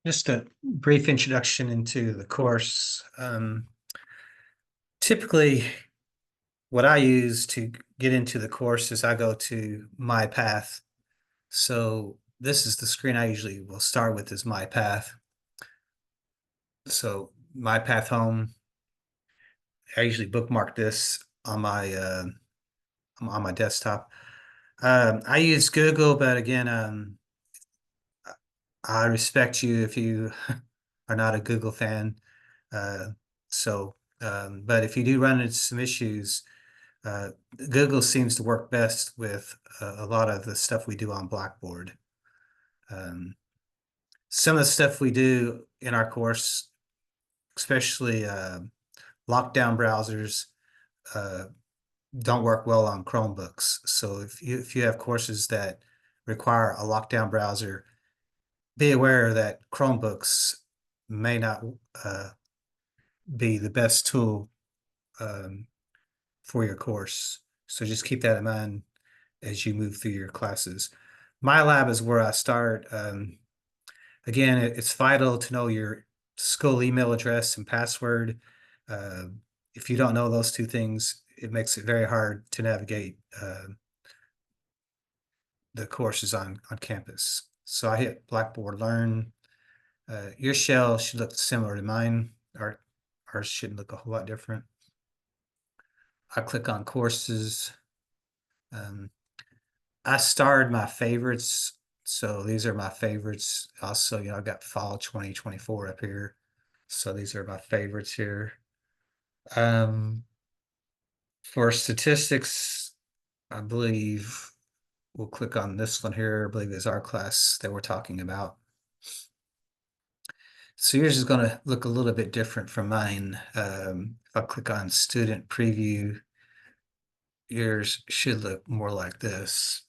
Just a brief introduction into the course. Typically, what I use to get into the course is I go to My Path. So this is the screen I usually will start with is My Path. So My Path Home. I usually bookmark this on my desktop. I use Google, but again, I respect you if you are not a Google fan. Uh, but if you do run into some issues, uh, Google seems to work best with a lot of the stuff we do on Blackboard. Um, some of the stuff we do in our course, especially lockdown browsers, uh, don't work well on Chromebooks. So if you have courses that require a lockdown browser, be aware that Chromebooks may not uh, be the best tool um, for your course. So just keep that in mind as you move through your classes. My lab is where I start. Again, it's vital to know your school email address and password. Uh, if you don't know those two things, it makes it very hard to navigate the courses on campus. So I hit Blackboard Learn. Your shell should look similar to mine. Ours shouldn't look a whole lot different. I click on courses. Um, I starred my favorites. So these are my favorites. Also, I've got fall 2024 up here. So these are my favorites here. For statistics, I believe we'll click on this one here. I believe is our class that we're talking about. So yours is going to look a little bit different from mine. If I click on student preview, yours should look more like this.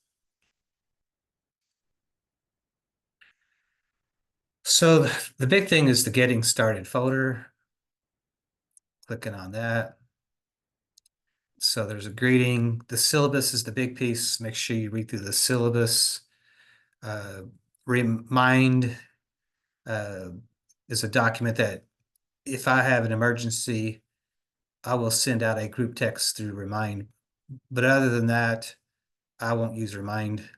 So the big thing is the getting started folder. Clicking on that. So there's a greeting. The syllabus is the big piece. Make sure you read through the syllabus. Remind is a document that if I have an emergency, I will send out a group text through Remind. But other than that, I won't use Remind.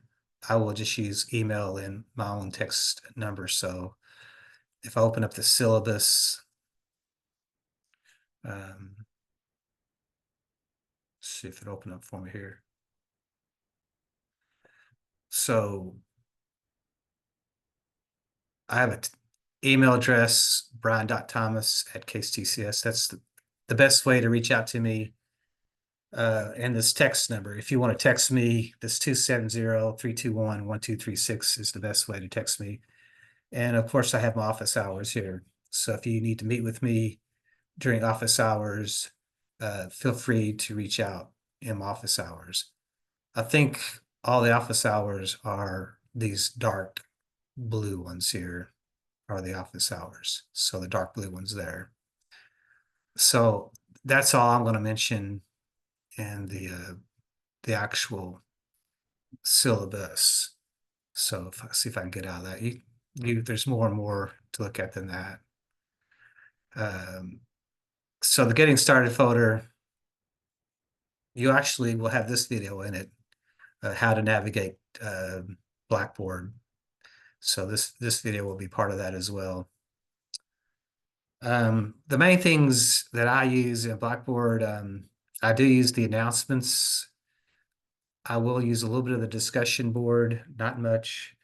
I will just use email and my own text number. So if I open up the syllabus, see if it opened up for me here. So I have an email address, brian.thomas@case.tcs. That's the best way to reach out to me. And this text number, if you want to text me, this 270-321-1236 is the best way to text me. And of course, I have my office hours here. So if you need to meet with me during office hours, feel free to reach out in my office hours. I think all the office hours are these dark blue ones here are the office hours. So the dark blue ones there. So that's all I'm going to mention in the actual syllabus. So if I see if I can get out of that, there's more and more to look at than that. So the getting started folder, you actually will have this video in it, how to navigate Blackboard. So this video will be part of that as well. The main things that I use in Blackboard, I do use the announcements. I will use a little bit of the discussion board, not much,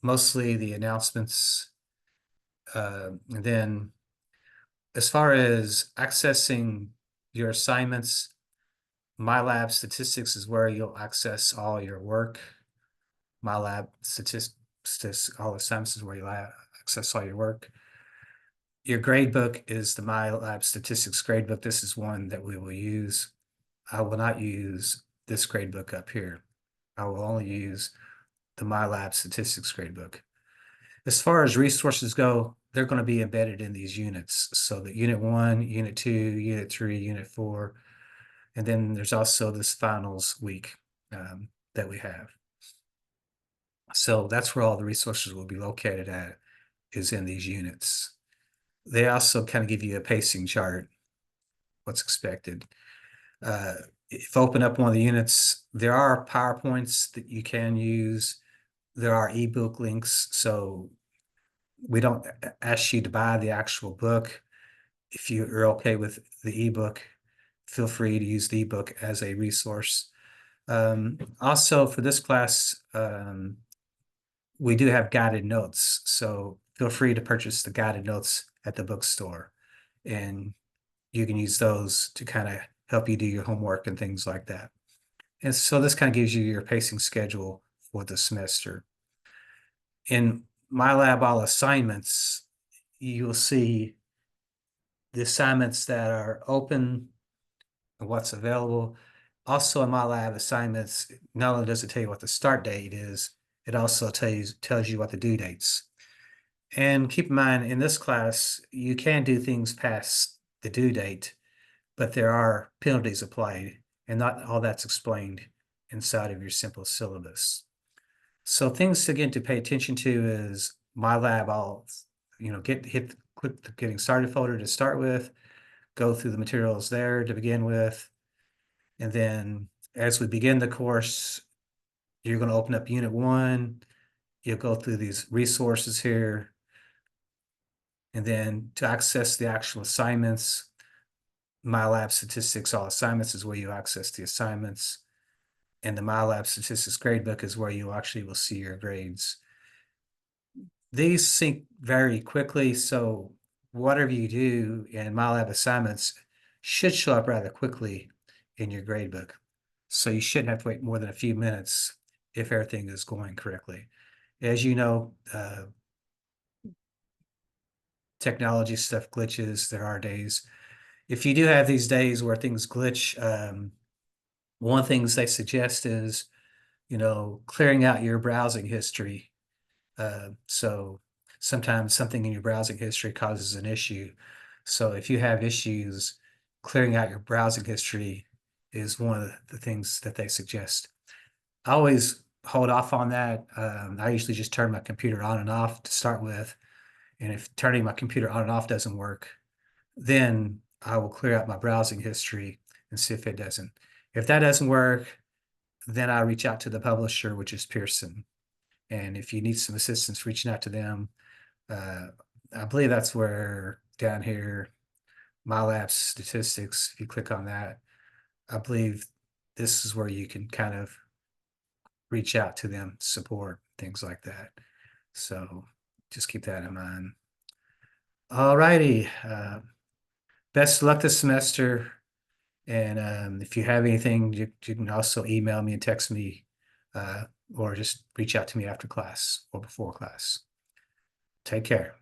mostly the announcements. And then as far as accessing your assignments, My Lab Statistics is where you'll access all your work. My Lab Statistics, all assignments is where you'll access all your work. Your gradebook is the My Lab Statistics gradebook. This is one that we will use. I will not use this gradebook up here. I will only use the My Lab Statistics gradebook. As far as resources go, they're going to be embedded in these units. So the Unit 1, Unit 2, Unit 3, Unit 4, and then there's also this finals week that we have. So that's where all the resources will be located at. is in these units. They also kind of give you a pacing chart, what's expected. If you open up one of the units, there are PowerPoints that you can use. There are ebook links, so we don't ask you to buy the actual book. If you're okay with the ebook, feel free to use the ebook as a resource. Also, for this class, we do have guided notes, so feel free to purchase the guided notes at the bookstore, and you can use those to kind of help you do your homework and things like that. And so this kind of gives you your pacing schedule for the semester. In my lab, all assignments, you'll see the assignments that are open and what's available. Also in my lab assignments, not only does it tell you what the start date is, it also tells you what the due dates. And keep in mind, in this class, you can do things past the due date, but there are penalties applied, and not all that's explained inside of your simple syllabus. So things again to pay attention to is my lab. I'll, click the getting started folder to start with, go through the materials there to begin with, and then as we begin the course, you're going to open up Unit 1. You'll go through these resources here, and then to access the actual assignments, My Lab Statistics All Assignments is where you access the assignments, and the My Lab Statistics Gradebook is where you actually will see your grades. These sync very quickly, so whatever you do in My Lab assignments should show up rather quickly in your gradebook. So you shouldn't have to wait more than a few minutes if everything is going correctly. As you know, technology stuff glitches. There are days. If you do have these days where things glitch, one of the things they suggest is, clearing out your browsing history. So sometimes something in your browsing history causes an issue. So if you have issues, clearing out your browsing history is one of the things that they suggest. I always hold off on that. I usually just turn my computer on and off to start with. And if turning my computer on and off doesn't work, then I will clear out my browsing history and see if it doesn't. If that doesn't work, then I reach out to the publisher, which is Pearson. And if you need some assistance reaching out to them, I believe that's where down here, My Lab Statistics, if you click on that, I believe this is where you can kind of reach out to them, support, things like that. So just keep that in mind. All righty. Best of luck this semester. And if you have anything, you can also email me and text me, or just reach out to me after class or before class. Take care.